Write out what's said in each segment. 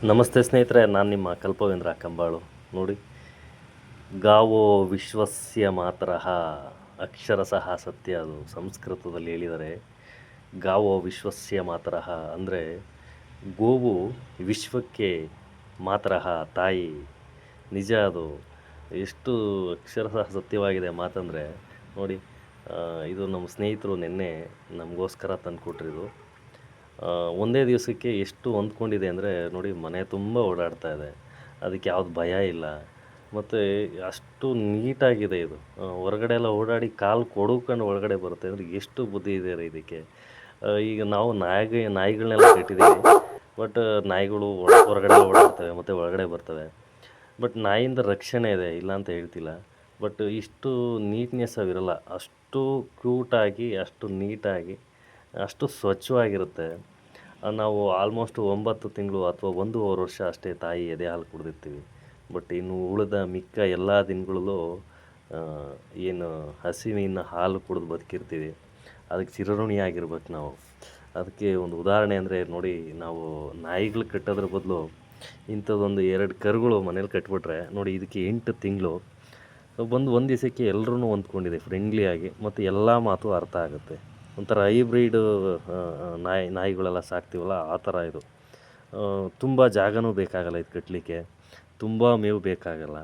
ನಮಸ್ತೆ ಸ್ನೇಹಿತರೆ, ನಾನು ನಿಮ್ಮ ಕಲ್ಪವೇಂದ್ರ ಕಂಬಾಳು. ನೋಡಿ, ಗಾವೋ ವಿಶ್ವಸ್ಯ ಮಾತರಃ, ಅಕ್ಷರಶಃ ಸತ್ಯ. ಅದು ಸಂಸ್ಕೃತದಲ್ಲಿ ಹೇಳಿದರೆ ಗಾವೋ ವಿಶ್ವಸ್ಯ ಮಾತರಃ ಅಂದರೆ ಗೋವು ವಿಶ್ವಕ್ಕೆ ಮಾತರಃ, ತಾಯಿ. ನಿಜ ಅದು. ಎಷ್ಟು ಅಕ್ಷರಶಃ ಸತ್ಯವಾಗಿದೆ ಮಾತಂದರೆ ನೋಡಿ. ಇದು ನಮ್ಮ ಸ್ನೇಹಿತರು ನಿನ್ನೆ ನಮಗೋಸ್ಕರ ತಂದುಕೊಟ್ರಿದು. ಒಂದೇ ದಿವಸಕ್ಕೆ ಎಷ್ಟು ಹೊಂದ್ಕೊಂಡಿದೆ ಅಂದರೆ ನೋಡಿ, ಮನೆ ತುಂಬ ಓಡಾಡ್ತಾ ಇದೆ. ಅದಕ್ಕೆ ಯಾವ್ದು ಭಯ ಇಲ್ಲ. ಮತ್ತು ಅಷ್ಟು ನೀಟಾಗಿದೆ ಇದು. ಹೊರಗಡೆ ಎಲ್ಲ ಓಡಾಡಿ ಕಾಲು ಕೊಡುಕೊಂಡು ಒಳಗಡೆ ಬರುತ್ತೆ ಅಂದರೆ ಎಷ್ಟು ಬುದ್ಧಿ ಇದೆ ರೀ ಇದಕ್ಕೆ. ಈಗ ನಾವು ನಾಯಿಗಳನ್ನೆಲ್ಲ ಕಟ್ಟಿದ್ದೀವಿ. ಬಟ್ ನಾಯಿಗಳು ಹೊರಗಡೆ ಓಡಾಡ್ತವೆ ಮತ್ತು ಒಳಗಡೆ ಬರ್ತವೆ. ಬಟ್ ನಾಯಿಯಿಂದ ರಕ್ಷಣೆ ಇದೆ, ಇಲ್ಲ ಅಂತ ಹೇಳ್ತಿಲ್ಲ. ಬಟ್ ಇಷ್ಟು ನೀಟ್ನೆಸ್ ಅವಿರಲ್ಲ. ಅಷ್ಟು ಕ್ಯೂಟಾಗಿ, ಅಷ್ಟು ನೀಟಾಗಿ, ಅಷ್ಟು ಸ್ವಚ್ಛವಾಗಿರುತ್ತೆ. ನಾವು ಆಲ್ಮೋಸ್ಟ್ 9 ತಿಂಗಳು ಅಥವಾ 1.5 ವರ್ಷ ಅಷ್ಟೇ ತಾಯಿ ಎದೆ ಹಾಲು ಕುಡಿದಿರ್ತೀವಿ. ಬಟ್ ಇನ್ನು ಉಳಿದ ಮಿಕ್ಕ ಎಲ್ಲ ದಿನಗಳಲ್ಲೂ ಏನು ಹಸಿವಿನ ಹಾಲು ಕುಡಿದು ಬದುಕಿರ್ತೀವಿ. ಅದಕ್ಕೆ ಚಿರಋಣಿಯಾಗಿರ್ಬೇಕು ನಾವು. ಅದಕ್ಕೆ ಒಂದು ಉದಾಹರಣೆ ಅಂದರೆ ನೋಡಿ, ನಾವು ನಾಯಿಗಳು ಕಟ್ಟೋದ್ರ ಬದಲು ಇಂಥದ್ದೊಂದು 2 ಕರುಗಳು ಮನೇಲಿ ಕಟ್ಬಿಟ್ರೆ ನೋಡಿ, ಇದಕ್ಕೆ 8 ತಿಂಗಳು ಒಂದು ದಿವಸಕ್ಕೆ ಎಲ್ಲರೂ ಹೊಂದ್ಕೊಂಡಿದೆ ಫ್ರೆಂಡ್ಲಿಯಾಗಿ, ಮತ್ತು ಎಲ್ಲ ಮಾತು ಅರ್ಥ ಆಗುತ್ತೆ. ಒಂಥರ ಹೈಬ್ರಿಡ್ ನಾಯಿಗಳೆಲ್ಲ ಸಾಕ್ತೀವಲ್ಲ, ಆ ಥರ ಇದು. ತುಂಬ ಜಾಗನೂ ಬೇಕಾಗಲ್ಲ ಇದು ಕಟ್ಟಲಿಕ್ಕೆ, ತುಂಬ ಮೇವು ಬೇಕಾಗಲ್ಲ,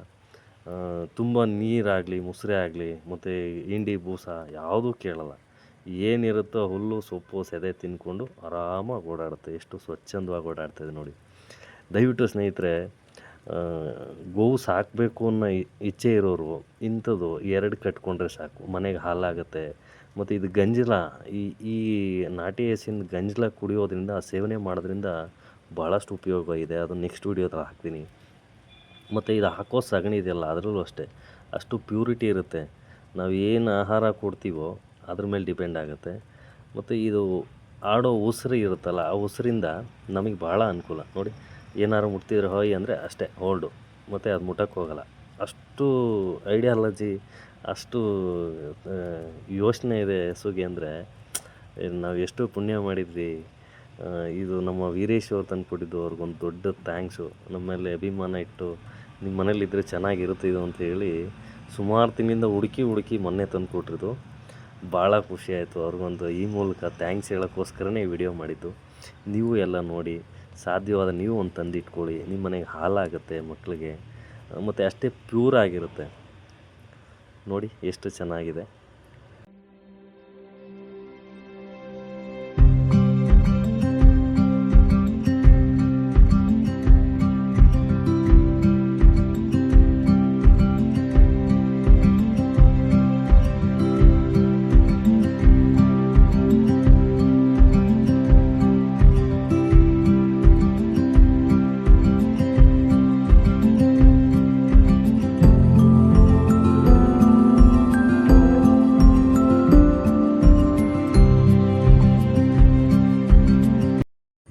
ತುಂಬ ನೀರಾಗಲಿ ಮುಸ್ರೆ ಆಗಲಿ ಮತ್ತು ಹಿಂಡಿ ಬೂಸ ಯಾವುದೂ ಕೇಳಲ್ಲ. ಏನಿರುತ್ತೋ ಹುಲ್ಲು ಸೊಪ್ಪು ಸೆದೆ ತಿಂದ್ಕೊಂಡು ಆರಾಮಾಗಿ ಓಡಾಡುತ್ತೆ. ಎಷ್ಟು ಸ್ವಚ್ಛಂದವಾಗಿ ಓಡಾಡ್ತದೆ ನೋಡಿ. ದಯವಿಟ್ಟು ಸ್ನೇಹಿತರೆ, ಗೋವು ಸಾಕಬೇಕು ಅನ್ನೋ ಇಚ್ಛೆ ಇರೋರು ಇಂಥದ್ದು 2 ಕಟ್ಕೊಂಡ್ರೆ ಸಾಕು. ಮನೆಗೆ ಹಾಲಾಗುತ್ತೆ. ಮತ್ತು ಇದು ಗಂಜಲ, ಈ ನಾಟಿ ಹಸಿನ ಗಂಜಲ ಕುಡಿಯೋದ್ರಿಂದ, ಸೇವನೆ ಮಾಡೋದ್ರಿಂದ ಭಾಳಷ್ಟು ಉಪಯೋಗ ಇದೆ. ಅದನ್ನು ನೆಕ್ಸ್ಟ್ ವೀಡಿಯೋದಲ್ಲಿ ಹಾಕ್ತೀನಿ. ಮತ್ತು ಇದು ಹಾಕೋ ಸಗಣಿ ಇದೆಯಲ್ಲ, ಅದರಲ್ಲೂ ಅಷ್ಟೇ ಅಷ್ಟು ಪ್ಯೂರಿಟಿ ಇರುತ್ತೆ. ನಾವು ಏನು ಆಹಾರ ಕೊಡ್ತೀವೋ ಅದ್ರ ಮೇಲೆ ಡಿಪೆಂಡ್ ಆಗುತ್ತೆ. ಮತ್ತು ಇದು ಆಡೋ ಉಸಿರು ಇರುತ್ತಲ್ಲ, ಆ ಉಸಿರಿಂದ ನಮಗೆ ಭಾಳ ಅನುಕೂಲ. ನೋಡಿ, ಏನಾದ್ರು ಮುಟ್ತಿದ್ರೆ ಹೊಯ್ ಅಂದರೆ ಅಷ್ಟೇ ಹೋಲ್ಡು, ಮತ್ತು ಅದು ಮುಟ್ಟಕ್ಕೆ ಹೋಗಲ್ಲ. ಅಷ್ಟು ಐಡಿಯಾಲಜಿ, ಅಷ್ಟು ಯೋಚನೆ ಇದೆ ಹಸುಗೆ ಅಂದರೆ ನಾವು ಎಷ್ಟು ಪುಣ್ಯ ಮಾಡಿದ್ವಿ. ಇದು ನಮ್ಮ ವೀರೇಶ್ ಅವ್ರು ತಂದುಕೊಟ್ಟಿದ್ದು. ಅವ್ರಿಗೊಂದು ದೊಡ್ಡ ಥ್ಯಾಂಕ್ಸು. ನಮ್ಮ ಮೇಲೆ ಅಭಿಮಾನ ಇಟ್ಟು ನಿಮ್ಮ ಮನೇಲಿದ್ದರೆ ಚೆನ್ನಾಗಿರುತ್ತೆ ಇದು ಅಂತ ಹೇಳಿ ಸುಮಾರು ತಿಂಗಳಿಂದ ಹುಡುಕಿ ಮೊನ್ನೆ ತಂದು ಕೊಟ್ಟಿದ್ದು. ಭಾಳ ಖುಷಿ ಆಯಿತು. ಅವ್ರಿಗೊಂದು ಈ ಮೂಲಕ ಥ್ಯಾಂಕ್ಸ್ ಹೇಳೋಕ್ಕೋಸ್ಕರನೇ ಈ ವಿಡಿಯೋ ಮಾಡಿದ್ದು. ನೀವು ಎಲ್ಲ ನೋಡಿ, ಸಾಧ್ಯವಾದ ನೀವು ಒಂದು ತಂದಿಟ್ಕೊಳ್ಳಿ. ನಿಮ್ಮ ಮನೆಗೆ ಹಾಲಾಗುತ್ತೆ ಮಕ್ಕಳಿಗೆ, ಮತ್ತು ಅಷ್ಟೇ ಪ್ಯೂರ್ ಆಗಿರುತ್ತೆ. ನೋಡಿ ಎಷ್ಟು ಚೆನ್ನಾಗಿದೆ.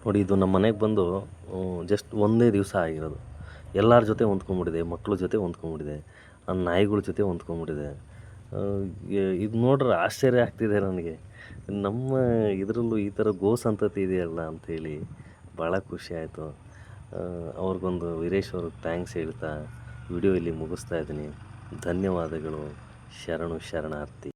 ನೋಡಿ, ಇದು ನಮ್ಮ ಮನೆಗೆ ಬಂದು ಜಸ್ಟ್ ಒಂದೇ ದಿವಸ ಆಗಿರೋದು. ಎಲ್ಲರ ಜೊತೆ ಹೊಂದ್ಕೊಂಬಿಟ್ಟಿದೆ, ಮಕ್ಳ ಜೊತೆ ಹೊಂದ್ಕೊಂಬಿಟ್ಟಿದೆ, ನಾಯಿಗಳ ಜೊತೆ ಹೊಂದ್ಕೊಂಬಿಟ್ಟಿದೆ. ಇದು ನೋಡ್ರೆ ಆಶ್ಚರ್ಯ ಆಗ್ತಿದೆ ನನಗೆ. ನಮ್ಮ ಇದರಲ್ಲೂ ಈ ಥರ ಗೋ ಸಂತತಿ ಇದೆಯಲ್ಲ ಅಂಥೇಳಿ ಭಾಳ ಖುಷಿ ಆಯಿತು. ಅವ್ರಿಗೊಂದು ವೀರೇಶ್ ಅವ್ರಿಗೆ ಥ್ಯಾಂಕ್ಸ್ ಹೇಳ್ತಾ ವಿಡಿಯೋ ಇಲ್ಲಿ ಮುಗಿಸ್ತಾ ಇದ್ದೀನಿ. ಧನ್ಯವಾದಗಳು. ಶರಣಾರ್ಥಿ.